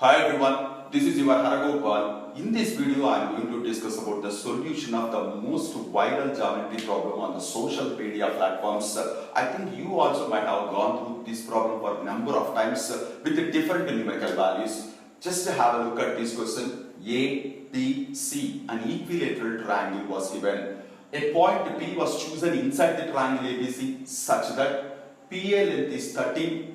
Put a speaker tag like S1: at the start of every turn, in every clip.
S1: Hi everyone, this is your Haragopal. In this video, I am going to discuss about the solution of the most viral geometry problem on the social media platforms. I think you also might have gone through this problem for a number of times with the different numerical values. Just have a look at this question. A, B, C, an equilateral triangle was given. A point P was chosen inside the triangle ABC such that PA length is 13,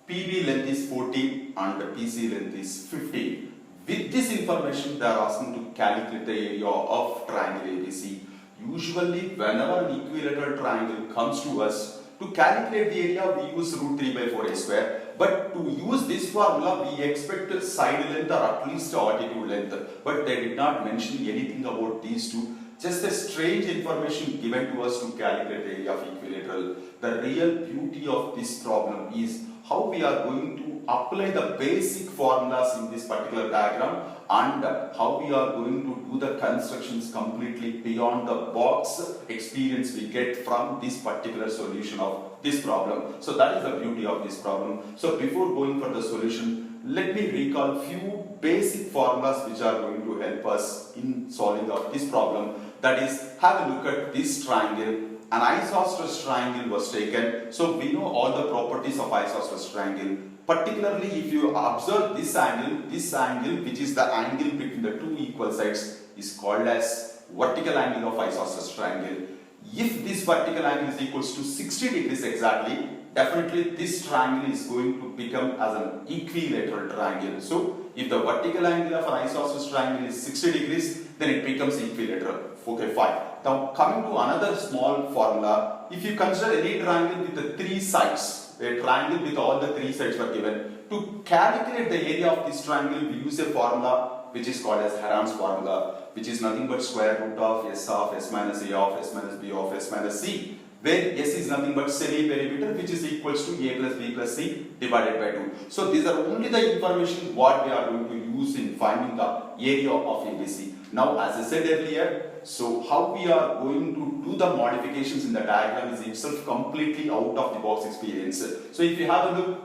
S1: PB length is 14 and PC length is 15. With this information, they are asking to calculate the area of triangle ABC. Usually, whenever an equilateral triangle comes to us, to calculate the area, we use root 3 by 4a square. But to use this formula, we expect side length or at least altitude length. But they did not mention anything about these two. Just a strange information given to us to calculate the area of equilateral. The real beauty of this problem is how we are going to apply the basic formulas in this particular diagram and how we are going to do the constructions completely beyond the box experience we get from this particular solution of this problem. So that is the beauty of this problem. So before going for the solution, let me recall few basic formulas which are going to help us in solving of this problem. That is, have a look at this triangle. An isosceles triangle was taken. So we know all the properties of isosceles triangle. Particularly if you observe this angle which is the angle between the two equal sides is called as vertical angle of isosceles triangle. If this vertical angle is equals to 60 degrees exactly, definitely this triangle is going to become as an equilateral triangle. So if the vertical angle of an isosceles triangle is 60 degrees, then it becomes equilateral. Okay, fine. Now coming to another small formula, if you consider any triangle with the three sides, a triangle with all the three sides were given, to calculate the area of this triangle we use a formula which is called as Heron's formula, which is nothing but square root of S minus A of S minus B of S minus C, where S is nothing but semi-perimeter which is equals to A plus B plus C divided by 2. So these are only the information what we are going to use in finding the area of ABC. Now as I said earlier, so how we are going to do the modifications in the diagram is itself completely out of the box experience. So if you have a look,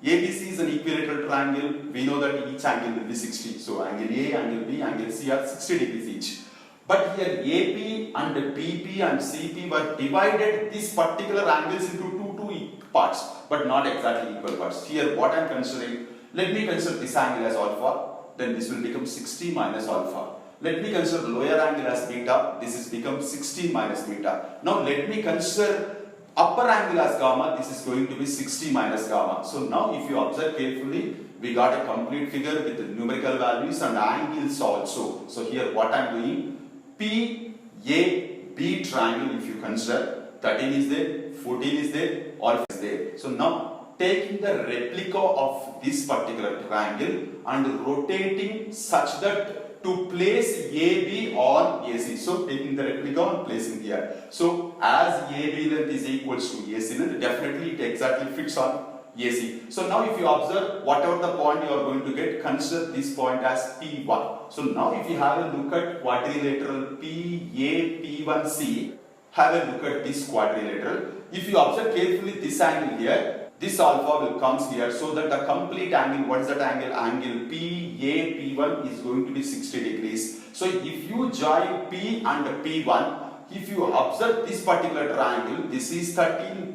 S1: ABC is an equilateral triangle. We know that each angle will be 60. So angle A, angle B, angle C are 60 degrees each. But here AP and PP and CP were divided these particular angles into two parts, but not exactly equal parts. Here what I am considering, let me consider this angle as alpha, then this will become 60 minus alpha. Let me consider the lower angle as beta, this is become 60 minus beta. Now let me consider upper angle as gamma, this is going to be 60 minus gamma. So now if you observe carefully, we got a complete figure with the numerical values and angles also. So here what I am doing, PAB triangle if you consider, 13 is there, 14 is there, alpha is there. So now taking the replica of this particular triangle and rotating such that to place AB on AC. So taking the replica and placing here. So as AB length is equals to AC length, definitely it exactly fits on AC. So now if you observe whatever the point you are going to get, consider this point as P1. So now if you have a look at quadrilateral PAP1C, have a look at this quadrilateral. If you observe carefully this angle here, this alpha will comes here, so that the complete angle, what is that angle? Angle PAP1 is going to be 60 degrees. So if you join P and P1, if you observe this particular triangle, this is 13,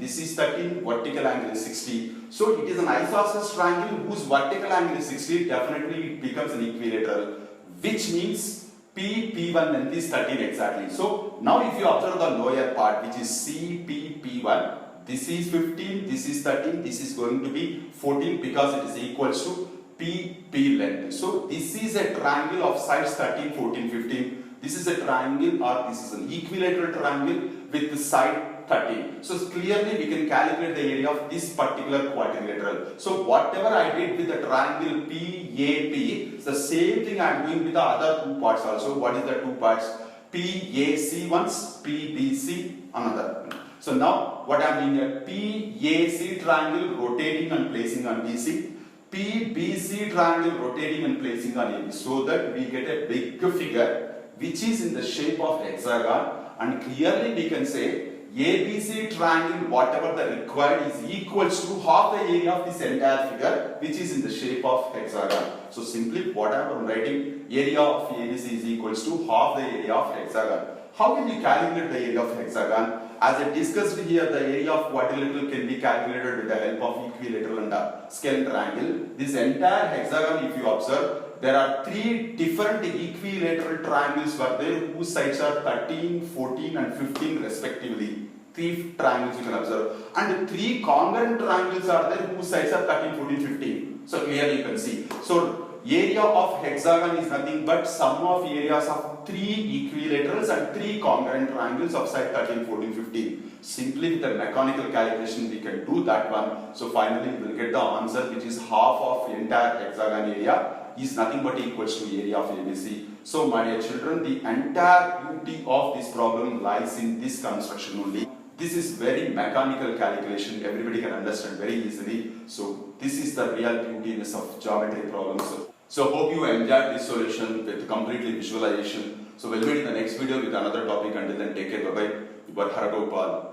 S1: vertical angle is 60. So it is an isosceles triangle whose vertical angle is 60, definitely it becomes an equilateral, which means P1 length is 13 exactly. So now if you observe the lower part, which is CPP1, this is 15, this is 13, this is going to be 14 because it is equals to PP length. So this is a triangle of sides 13, 14, 15. This is a triangle or this is an equilateral triangle with the side 13. So clearly we can calculate the area of this particular quadrilateral. So whatever I did with the triangle PAP, the same thing I am doing with the other two parts also. What is the two parts? PAC once, PBC another. So now what I am doing here, PAC triangle rotating and placing on BC, PBC triangle rotating and placing on AB, so that we get a big figure which is in the shape of hexagon, and clearly we can say ABC triangle, whatever the required is equals to half the area of this entire figure, which is in the shape of hexagon. So simply what I am writing, area of ABC is equals to half the area of hexagon. How can you calculate the area of hexagon? As I discussed here, the area of quadrilateral can be calculated with the help of equilateral and a scale triangle. This entire hexagon, if you observe, there are three different equilateral triangles were there whose sides are 13, 14 and 15 respectively. Three triangles you can observe. And three congruent triangles are there whose sides are 13, 14, 15. So clearly you can see. So area of hexagon is nothing but sum of areas of three equilaterals and three congruent triangles of side 13, 14, 15. Simply with a mechanical calculation we can do that one. So finally we will get the answer, which is half of entire hexagon area is nothing but equals to area of ABC. So my dear children, the entire beauty of this problem lies in this construction only. This is very mechanical calculation, everybody can understand very easily. So this is the real beautiness of geometry problems. So hope you enjoyed this solution with completely visualization. So we'll meet in the next video with another topic. Until then, take care, bye bye. Your Haragopal.